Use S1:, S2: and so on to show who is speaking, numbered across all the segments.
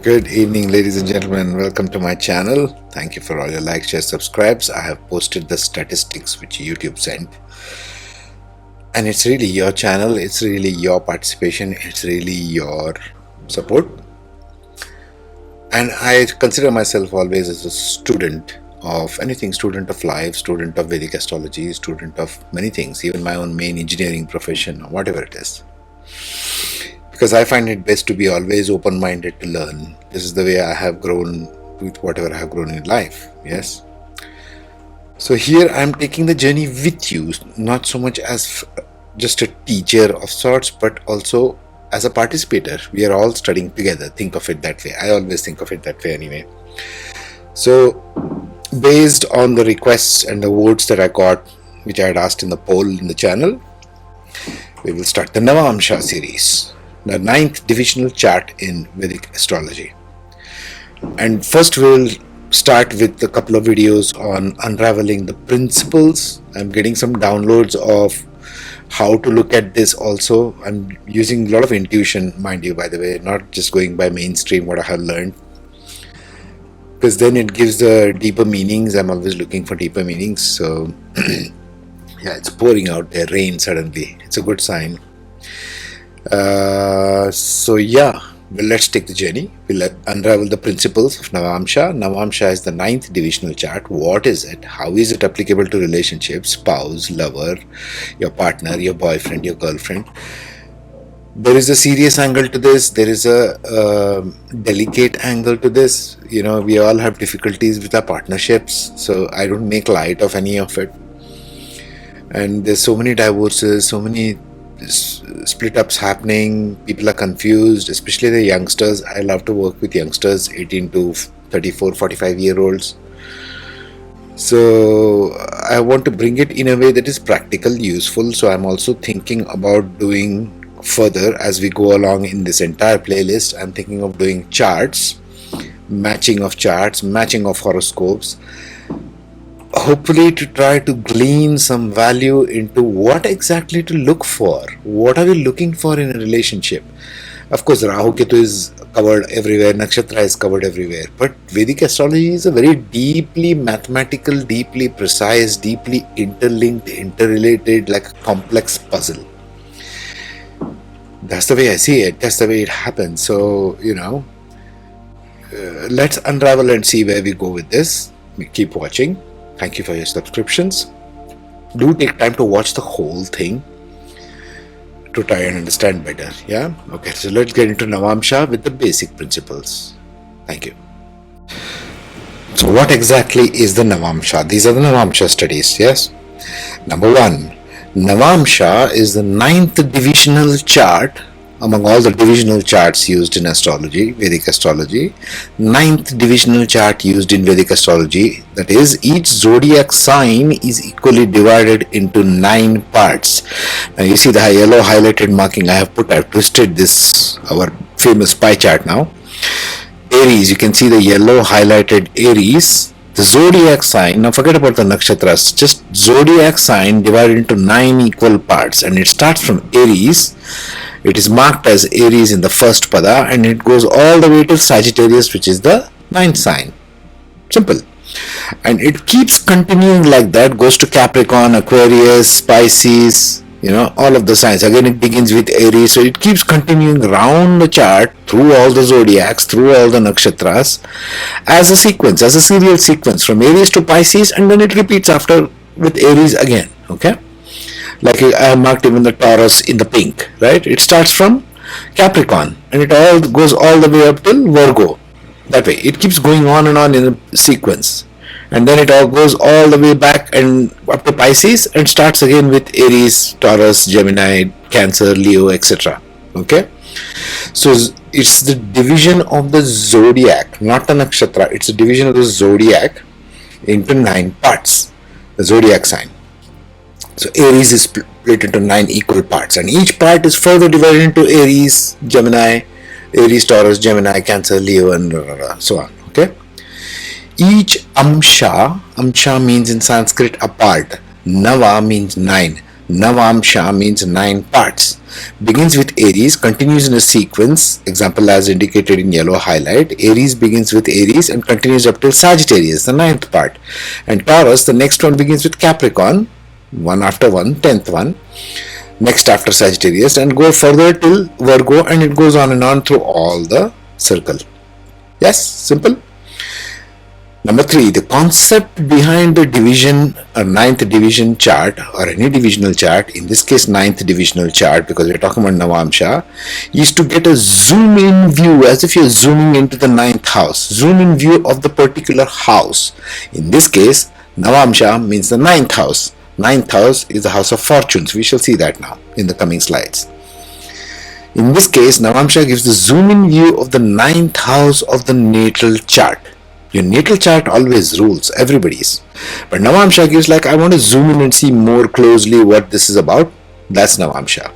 S1: Good evening, ladies and gentlemen. Welcome to my channel. Thank you for all your likes, shares, subscribes. I have posted the statistics which YouTube sent. And it's really your channel. It's really your participation. It's really your support. And I consider myself always as a student of anything, student of life, student of Vedic astrology, student of many things, even my own main engineering profession or whatever it is. Because I find it best to be always open-minded to learn. This is the way I have grown with whatever I have grown in life. Yes. So here I am taking the journey with you, not so much as just a teacher of sorts, but also as a participator. We are all studying together. Think of it that way. I always think of it that way anyway. So based on the requests and the votes that I got, which I had asked in the poll in the channel, we will start the Navamsha series, the 9th divisional chart in Vedic astrology. And first we'll start with a couple of videos on unraveling the principles. I'm getting some downloads of how to look at this also. I'm using a lot of intuition, mind you, by the way, not just going by mainstream what I have learned, because then it gives the deeper meanings. I'm always looking for deeper meanings. So yeah, it's pouring out there, rain suddenly. It's a good sign. So yeah, well, let's take the journey. We'll unravel the principles of Navamsha. Navamsha is the 9th divisional chart. What is it? How is it applicable to relationships, spouse, lover, your partner, your boyfriend, your girlfriend? There is a serious angle to this. There is a delicate angle to this. You know, we all have difficulties with our partnerships. So I don't make light of any of it. And there's so many divorces, so many split ups happening. People are confused, especially the youngsters. I love to work with youngsters, 18 to 34, 45-year-olds. So I want to bring it in a way that is practical, useful. So I'm also thinking about doing further as we go along in this entire playlist. I'm thinking of doing charts, matching of horoscopes, hopefully to try to glean some value into what exactly to look for. What are we looking for in a relationship? Of course, Rahu Ketu is covered everywhere, Nakshatra is covered everywhere. But Vedic astrology is a very deeply mathematical, deeply precise, deeply interlinked, interrelated, like a complex puzzle. That's the way I see it. That's the way it happens. So, you know, let's unravel and see where we go with this. We keep watching. Thank you for your subscriptions. Do take time to watch the whole thing to try and understand better. Yeah? Okay, so let's get into Navamsha with the basic principles. Thank you. So what exactly is the Navamsha? These are the Navamsha studies, yes? Number 1, Navamsha is the 9th divisional chart among all the divisional charts used in astrology, Vedic astrology. 9th divisional chart used in Vedic astrology, that is, each zodiac sign is equally divided into 9 parts. Now you see the yellow highlighted marking I've twisted this, our famous pie chart now. Aries, you can see the yellow highlighted Aries, the zodiac sign. Now forget about the nakshatras, just zodiac sign divided into 9 equal parts, and it starts from Aries. It is marked as Aries in the first pada, and it goes all the way to Sagittarius, which is the 9th sign. Simple. And it keeps continuing like that, goes to Capricorn, Aquarius, Pisces, you know, all of the signs. Again, it begins with Aries, so it keeps continuing round the chart, through all the zodiacs, through all the nakshatras, as a sequence, as a serial sequence, from Aries to Pisces, and then it repeats after with Aries again, okay? Like I have marked even the Taurus in the pink, right? It starts from Capricorn and it all goes all the way up till Virgo. That way, it keeps going on and on in a sequence. And then it all goes all the way back and up to Pisces and starts again with Aries, Taurus, Gemini, Cancer, Leo, etc. Okay? So it's the division of the zodiac, not the nakshatra. It's a division of the zodiac into 9 parts. The zodiac sign. So Aries is split into 9 equal parts, and each part is further divided into Aries, Gemini, Aries, Taurus, Gemini, Cancer, Leo, and so on. Okay. Each amsha means in Sanskrit a part. Nava means 9. Navamsha means 9 parts. Begins with Aries, continues in a sequence, example as indicated in yellow highlight. Aries begins with Aries and continues up till Sagittarius, the 9th part. And Taurus, the next one begins with Capricorn, one after one, 10th one. Next after Sagittarius, and go further till Virgo, and it goes on and on through all the circle. Yes, simple. Number 3, the concept behind the division or 9th division chart or any divisional chart, in this case 9th divisional chart because we're talking about Navamsha, is to get a zoom in view as if you're zooming into the 9th house, zoom in view of the particular house. In this case, Navamsha means the 9th house. 9th house is the house of fortunes. We shall see that now in the coming slides. In this case, Navamsha gives the zoom in view of the 9th house of the natal chart. Your natal chart always rules, everybody's. But Navamsha gives like, I want to zoom in and see more closely what this is about. That's Navamsha.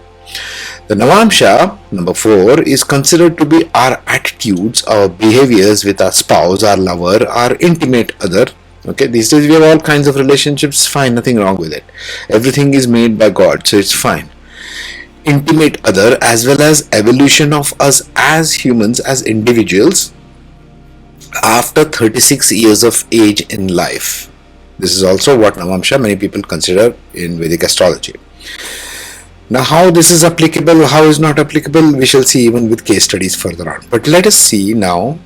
S1: The Navamsha, number 4, is considered to be our attitudes, our behaviors with our spouse, our lover, our intimate other. Okay, these days we have all kinds of relationships, fine, nothing wrong with it. Everything is made by God, so it's fine. Intimate other as well as evolution of us as humans, as individuals, after 36 years of age in life. This is also what Navamsha many people consider in Vedic astrology. Now how this is applicable, how is not applicable, we shall see even with case studies further on. But let us see now,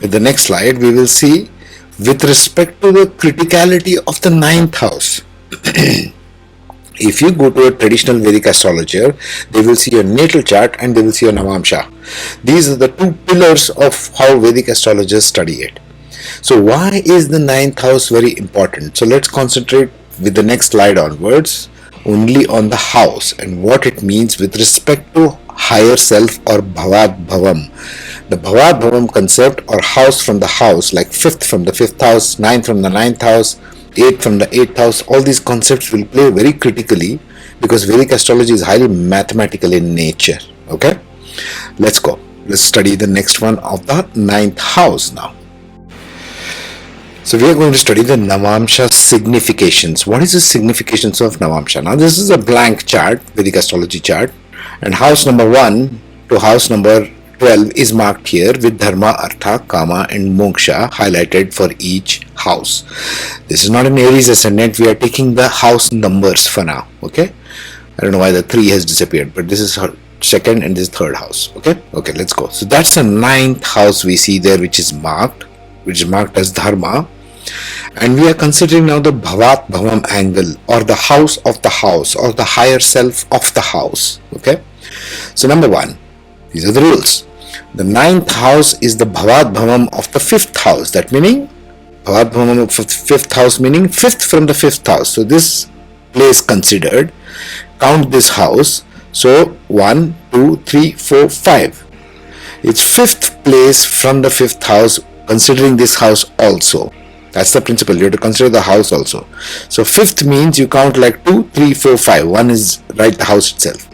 S1: with the next slide, we will see with respect to the criticality of the 9th house. If you go to a traditional Vedic astrologer, they will see your natal chart and they will see your Navamsha. These are the 2 pillars of how Vedic astrologers study it. So why is the 9th house very important? So let's concentrate with the next slide onwards only on the house and what it means with respect to higher self or Bhavad Bhavam. The Bhavad Bhavam concept or house from the house, like 5th from the 5th house, 9th from the 9th house, 8th from the 8th house, all these concepts will play very critically because Vedic astrology is highly mathematical in nature. Okay, let's go. Let's study the next one of the 9th house now. So we are going to study the Navamsha significations. What is the significations of Navamsha? Now this is a blank chart, Vedic astrology chart, and house number 1 to house number 12 is marked here with Dharma, Artha, Kama and Moksha highlighted for each house. This is not an Aries ascendant, we are taking the house numbers for now. Okay, I don't know why the 3 has disappeared, but this is her second and this is third house. Okay, let's go. So that's the 9th house we see there, which is marked as Dharma, and we are considering now the Bhavat Bhavam angle or the house of the house or the higher self of the house. Okay, so number 1, these are the rules. The 9th house is the Bhavat Bhavam of the 5th house. That meaning Bhavat Bhavam of 5th house meaning 5th from the 5th house. So this place considered, count this house. So 1, 2, 3, 4, 5. It's 5th place from the 5th house, considering this house also. That's the principle. You have to consider the house also. So 5th means you count like 2, 3, 4, 5. 1 is right the house itself.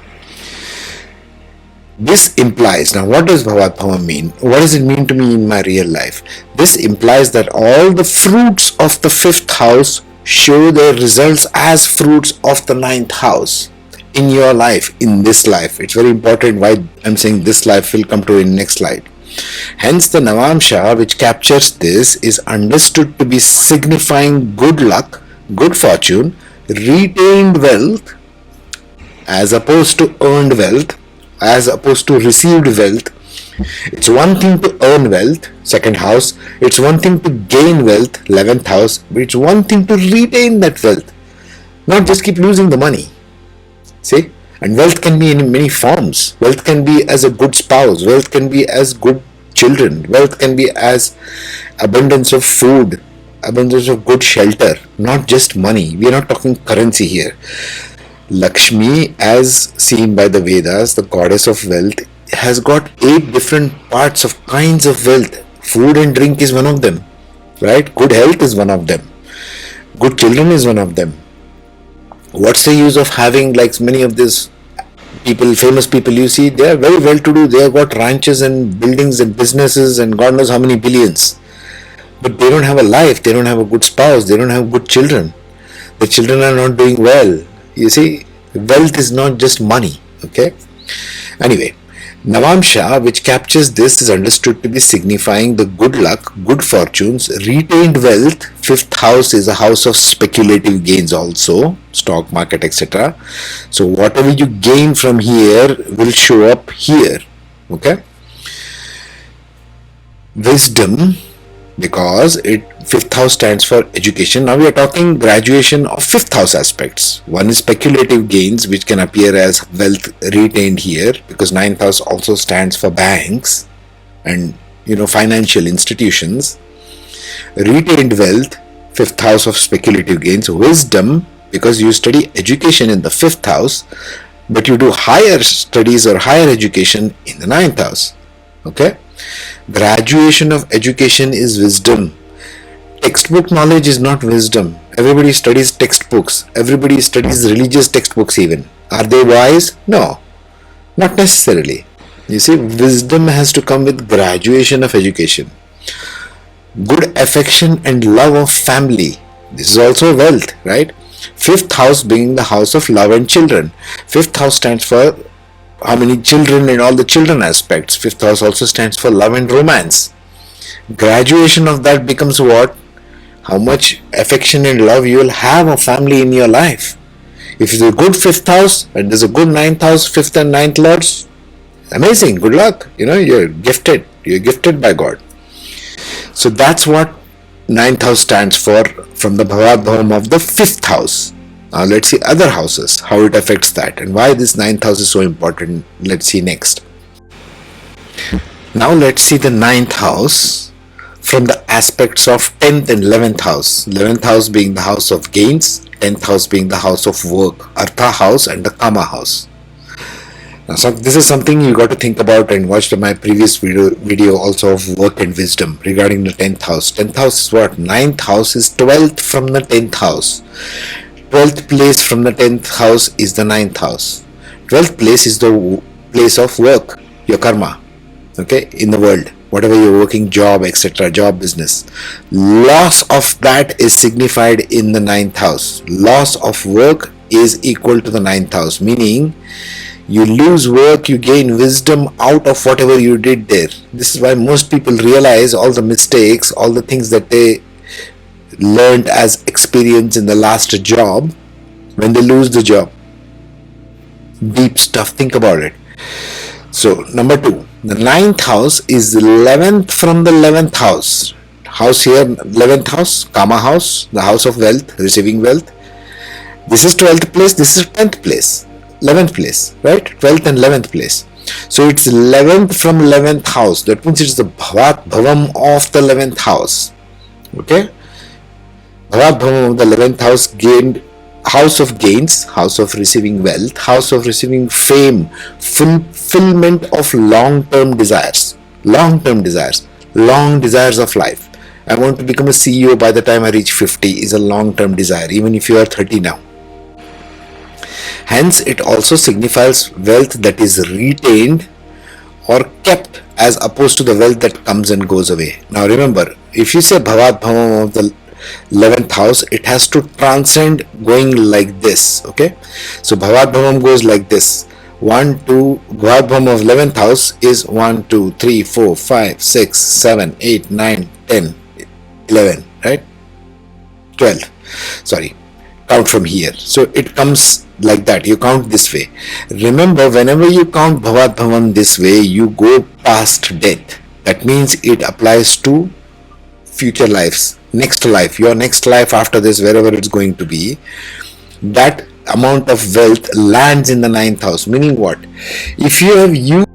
S1: This implies, now what does Bhavat Bhavam mean? What does it mean to me in my real life? This implies that all the fruits of the 5th house show their results as fruits of the 9th house in your life, in this life. It's very important why I'm saying this life, will come to in next slide. Hence the Navamsha, which captures this, is understood to be signifying good luck, good fortune, retained wealth as opposed to earned wealth, as opposed to received wealth. It's one thing to earn wealth, 2nd house. It's one thing to gain wealth, 11th house. But it's one thing to retain that wealth, not just keep losing the money. See? And wealth can be in many forms. Wealth can be as a good spouse. Wealth can be as good children. Wealth can be as abundance of food, abundance of good shelter, not just money. We are not talking currency here. Lakshmi, as seen by the Vedas, the goddess of wealth, has got 8 different parts of kinds of wealth. Food and drink is one of them, right? Good health is one of them. Good children is one of them. What's the use of having like many of these people, famous people you see, they are very well to do. They have got ranches and buildings and businesses and God knows how many billions. But they don't have a life, they don't have a good spouse, they don't have good children. The children are not doing well. You see, Wealth is not just money. Okay. Anyway, Navamsha, which captures this, is understood to be signifying the good luck, good fortunes, retained wealth. Fifth house is a house of speculative gains also, stock market, etc. So whatever you gain from here will show up here. Okay. Wisdom, because fifth house stands for education. Now we are talking graduation of fifth house aspects. One is speculative gains, which can appear as wealth retained here, because ninth house also stands for banks and financial institutions. Retained wealth, fifth house of speculative gains. Wisdom, because you study education in the fifth house, but you do higher studies or higher education in the ninth house. Okay. Graduation of education is wisdom. Textbook knowledge is not wisdom. Everybody studies textbooks. Everybody studies religious textbooks even. Are they wise? No, not necessarily. You see, wisdom has to come with graduation of education. Good affection and love of family. This is also wealth, right? Fifth house being the house of love and children. Fifth house stands for how many children and all the children aspects. Fifth house also stands for love and romance. Graduation of that becomes what? How much affection and love you will have of family in your life. If it's a good fifth house and there's a good ninth house, fifth and ninth lords, amazing, good luck. You're gifted. You're gifted by God. So that's what ninth house stands for from the Bhavat Bhavam of the fifth house. Now let's see other houses, how it affects that and why this ninth house is so important. Let's see next. Now let's see the ninth house from the aspects of 10th and 11th house. 11th house being the house of gains, 10th house being the house of work, Artha house and the Kama house. Now this is something you got to think about and watch my previous video also of work and wisdom regarding the 10th house. 10th house is what? 9th house is 12th from the 10th house. 12th place from the 10th house is the 9th house. 12th place is the place of work, your karma, okay, in the world, whatever you're working, job, etc., job, business. Loss of that is signified in the 9th house. Loss of work is equal to the 9th house, meaning you lose work, you gain wisdom out of whatever you did there. This is why most people realize all the mistakes, all the things that they learned as experience in the last job when they lose the job. Deep stuff, think about it. So number 2, the 9th house is 11th from the 11th house. House here, 11th house, Kama house, the house of wealth, receiving wealth. This is 12th place, this is 10th place, 11th place, right? 12th and 11th place. So it's 11th from 11th house. That means it's the Bhavat Bhavam of the 11th house. Okay? Bhavat Bhavam of the 11th house, gained house of gains, house of receiving wealth, house of receiving fame, fulfillment of long-term desires, long desires of life. I want to become a CEO by the time I reach 50 is a long-term desire, even if you are 30 now. Hence, it also signifies wealth that is retained or kept as opposed to the wealth that comes and goes away. Now remember, if you say Bhavat Bhavam of the 11th house, it has to transcend going like this. Okay, so Bhavat Bhavam goes like this. 1, 2, Bhavat Bhavam of 11th house is 1, 2, 3, 4, 5, 6, 7, 8, 9, 10, 11, right? 12. Sorry, count from here. So it comes like that. You count this way. Remember, whenever you count Bhavat Bhavam this way, you go past death. That means it applies to future lives, next life, your next life after this, wherever it's going to be. That amount of wealth lands in the 9th house. Meaning what? If you have used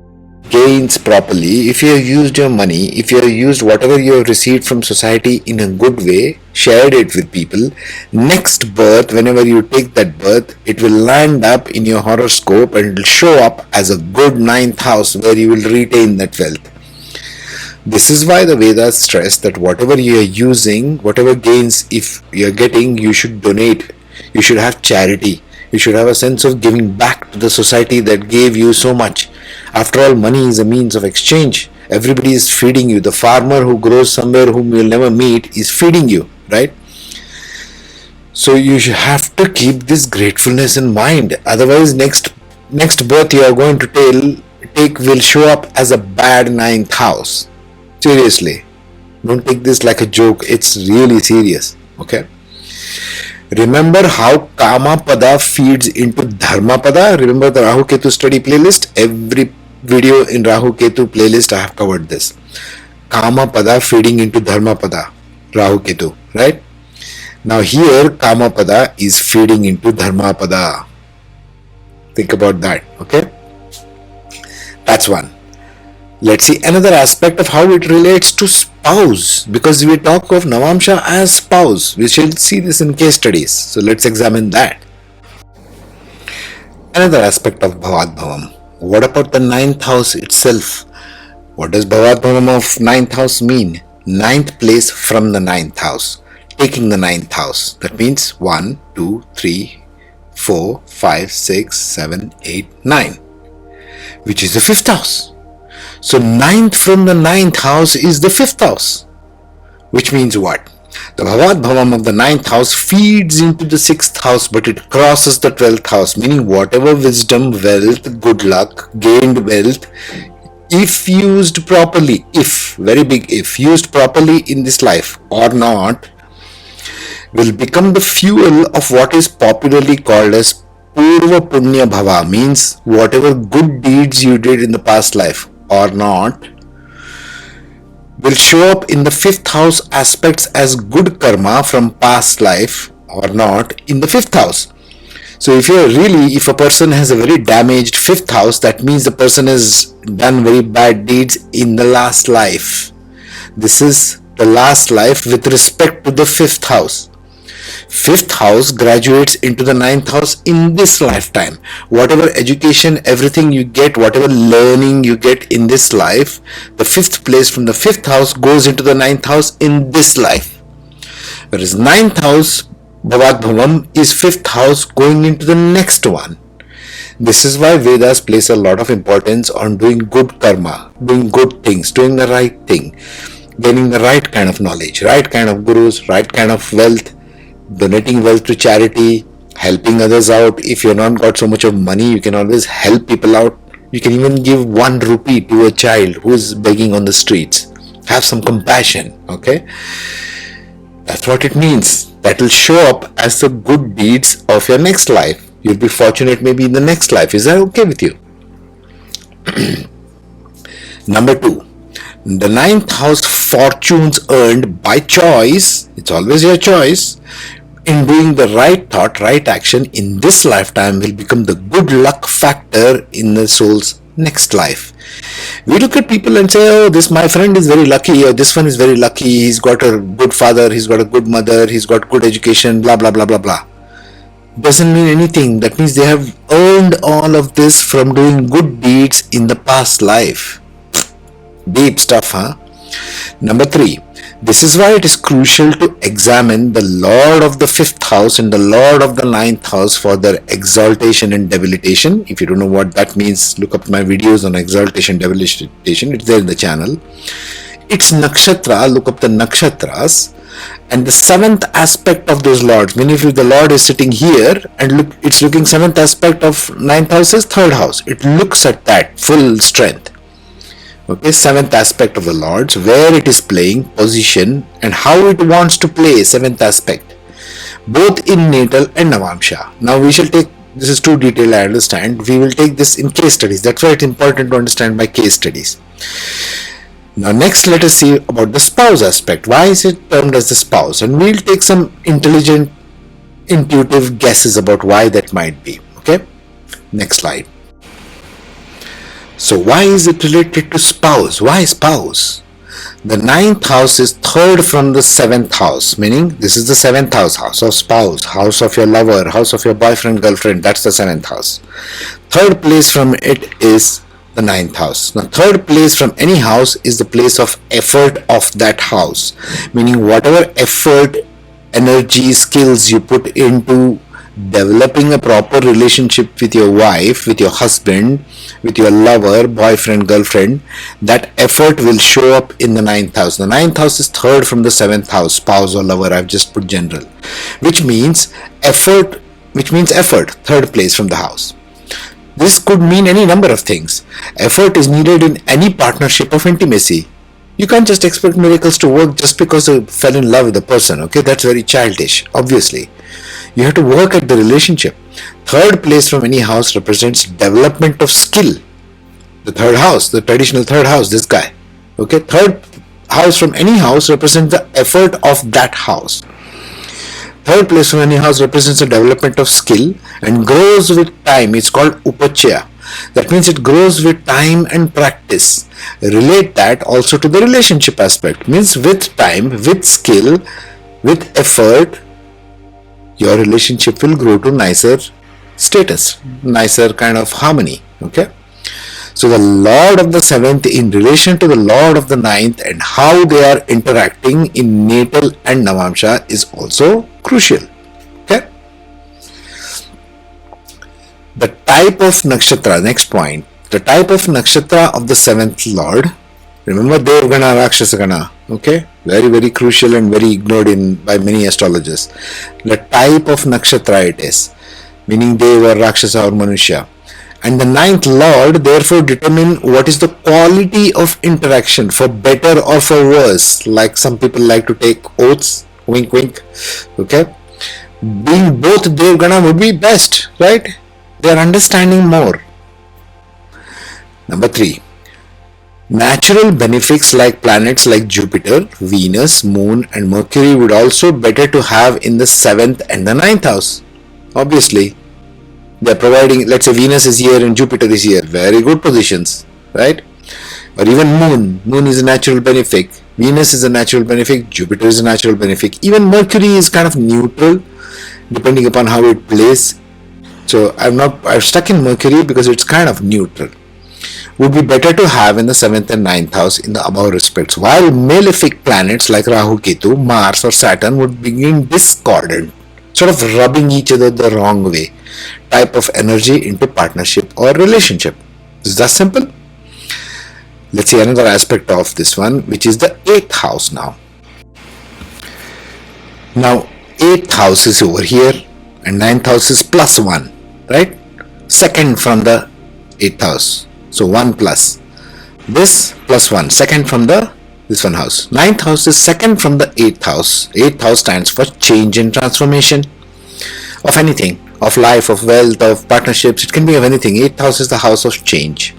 S1: gains properly, if you have used your money, if you have used whatever you have received from society in a good way, shared it with people, next birth, whenever you take that birth, it will land up in your horoscope and it will show up as a good 9th house where you will retain that wealth. This is why the Vedas stress that whatever you are using, whatever gains if you are getting, you should donate. You should have charity. You should have a sense of giving back to the society that gave you so much. After all, money is a means of exchange. Everybody is feeding you. The farmer who grows somewhere whom you will never meet is feeding you, right? So you should have to keep this gratefulness in mind. Otherwise, next birth you are going to take will show up as a bad ninth house. Seriously, don't take this like a joke. It's really serious. Okay. Remember how Kama Pada feeds into Dharma Pada? Remember the Rahu Ketu study playlist? Every video in Rahu Ketu playlist I have covered this. Kama Pada feeding into Dharma Pada. Rahu Ketu, right? Now here Kama Pada is feeding into Dharma Pada. Think about that, okay? That's one. Let's see another aspect of how it relates to spouse, because we talk of Navamsha as spouse. We shall see this in case studies. So let's examine that. Another aspect of Bhavad Bhavam. What about the ninth house itself? What does Bhavad Bhavam of ninth house mean? Ninth place from the ninth house. Taking the ninth house. That means 1, 2, 3, 4, 5, 6, 7, 8, 9. Which is the fifth house. So ninth from the ninth house is the fifth house. Which means what? The Bhavad Bhavam of the ninth house feeds into the sixth house, but it crosses the 12th house, meaning whatever wisdom, wealth, good luck, gained wealth, if used properly, very big if, used properly in this life or not, will become the fuel of what is popularly called as Purva Punya Bhava, means whatever good deeds you did in the past life or not will show up in the fifth house aspects as good karma from past life or not in the fifth house. So if a person has a very damaged fifth house, that means the person has done very bad deeds in the last life. This is the last life with respect to the fifth house. Fifth house graduates into the ninth house in this lifetime. Whatever education, everything you get, whatever learning you get in this life, the fifth place from the fifth house goes into the ninth house in this life. Whereas ninth house, Bhavad Bhavam, is fifth house going into the next one. This is why Vedas place a lot of importance on doing good karma, doing good things, doing the right thing, gaining the right kind of knowledge, right kind of gurus, right kind of wealth, donating wealth to charity, helping others out. If you're not got so much of money, you can always help people out. You can even give 1 rupee to a child who is begging on the streets. Have some compassion, okay? That's what it means. That will show up as the good deeds of your next life. You'll be fortunate maybe in the next life. Is that okay with you? Number 2. The ninth house fortunes earned by choice, it's always your choice, in doing the right thought, right action in this lifetime will become the good luck factor in the soul's next life. We look at people and say, oh, this my friend is very lucky, or this one is very lucky, he's got a good father, he's got a good mother, he's got good education, blah, blah, blah, blah, blah. Doesn't mean anything. That means they have earned all of this from doing good deeds in the past life. Deep stuff, huh? Number 3. This is why it is crucial to examine the Lord of the 5th house and the Lord of the 9th house for their exaltation and debilitation. If you don't know what that means, look up my videos on exaltation, debilitation. It's there in the channel. It's nakshatra, look up the nakshatras. And the 7th aspect of those lords, meaning if the Lord is sitting here and look, it's looking 7th aspect of 9th house is 3rd house. It looks at that full strength. Okay, 7th aspect of the Lords, where it is playing, position, and how it wants to play 7th aspect, both in natal and Navamsha. Now we shall take, this is too detailed, I understand, we will take this in case studies. That's why it's important to understand by case studies. Now next let us see about the spouse aspect. Why is it termed as the spouse? And we'll take some intelligent, intuitive guesses about why that might be. Okay, next slide. So why is it related to spouse? Why spouse? The 9th house is 3rd from the 7th house, meaning this is the 7th house, house of spouse, house of your lover, house of your boyfriend, girlfriend, that's the 7th house. 3rd place from it is the 9th house. Now 3rd place from any house is the place of effort of that house, meaning whatever effort, energy, skills you put into developing a proper relationship with your wife, with your husband, with your lover, boyfriend, girlfriend, that effort will show up in the ninth house. The ninth house is third from the seventh house, spouse or lover. I've just put general, which means effort, third place from the house. This could mean any number of things. Effort is needed in any partnership of intimacy. You can't just expect miracles to work just because you fell in love with the person, okay? That's very childish, obviously. You have to work at the relationship. Third place from any house represents development of skill. The third house, the traditional third house, this guy. Okay, third house from any house represents the effort of that house. Third place from any house represents the development of skill and grows with time. It's called upachaya. That means it grows with time and practice. Relate that also to the relationship aspect. Means with time, with skill, with effort, your relationship will grow to nicer status, nicer kind of harmony. Okay. So the Lord of the seventh in relation to the Lord of the ninth and how they are interacting in natal and Navamsha is also crucial. Okay. The type of nakshatra, next point, the type of nakshatra of the seventh Lord. Remember Devgana, Rakshasagana. Okay, very, very crucial and very ignored by many astrologers. The type of nakshatra it is, meaning Deva, Rakshasa or Manusha. And the ninth Lord therefore determine what is the quality of interaction, for better or for worse. Like some people like to take oaths, wink wink. Okay, being both Devgana would be best, right? They are understanding more. Number 3. Natural benefics like planets like Jupiter, Venus, Moon and Mercury would also better to have in the 7th and the 9th house. Obviously, they are providing, let's say Venus is here and Jupiter is here. Very good positions, right? Or even Moon. Moon is a natural benefic. Venus is a natural benefic. Jupiter is a natural benefic. Even Mercury is kind of neutral depending upon how it plays. So I've stuck in Mercury because it's kind of neutral. Would be better to have in the 7th and 9th house in the above respects, while malefic planets like Rahu, Ketu, Mars or Saturn would begin discordant, sort of rubbing each other the wrong way, type of energy into partnership or relationship. Is that simple? Let's see another aspect of this one, which is the 8th house now. Now 8th house is over here and 9th house is +1, right? Second from the 8th house. So 1 plus this +1, second from this one house. 9th house is second from the 8th house. 8th house stands for change and transformation of anything, of life, of wealth, of partnerships. It can be of anything. 8th house is the house of change,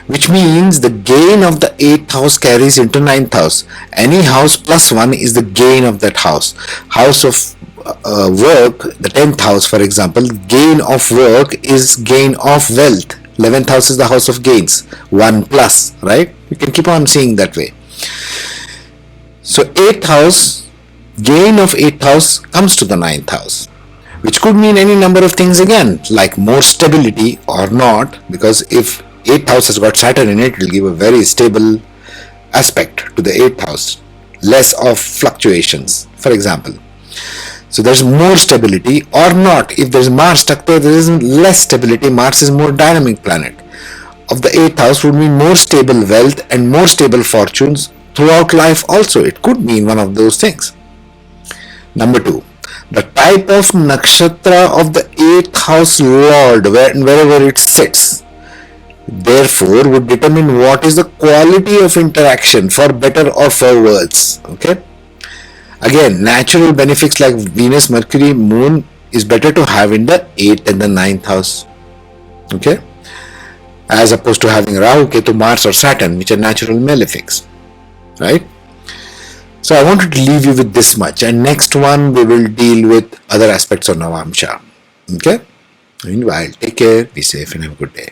S1: which means the gain of the 8th house carries into 9th house. Any house +1 is the gain of that house. House of work, the 10th house for example, gain of work is gain of wealth. 11th house is the house of gains, 1 plus, right? You can keep on seeing that way. So 8th house, gain of 8th house comes to the 9th house, which could mean any number of things again, like more stability or not, because if 8th house has got Saturn in it, it will give a very stable aspect to the 8th house, less of fluctuations, for example. So there's more stability or not. If there's Mars stuck there, there is less stability. Mars is more dynamic planet. Of the 8th house would mean more stable wealth and more stable fortunes throughout life also. It could mean one of those things. Number 2. The type of nakshatra of the 8th house lord, wherever it sits, therefore would determine what is the quality of interaction, for better or for worse. Okay. Again, natural benefics like Venus, Mercury, Moon is better to have in the 8th and the 9th house. Okay? As opposed to having Rahu, Ketu, Mars or Saturn, which are natural malefics. Right? So I wanted to leave you with this much. And next one we will deal with other aspects of Navamsha. Okay? Meanwhile, take care, be safe and have a good day.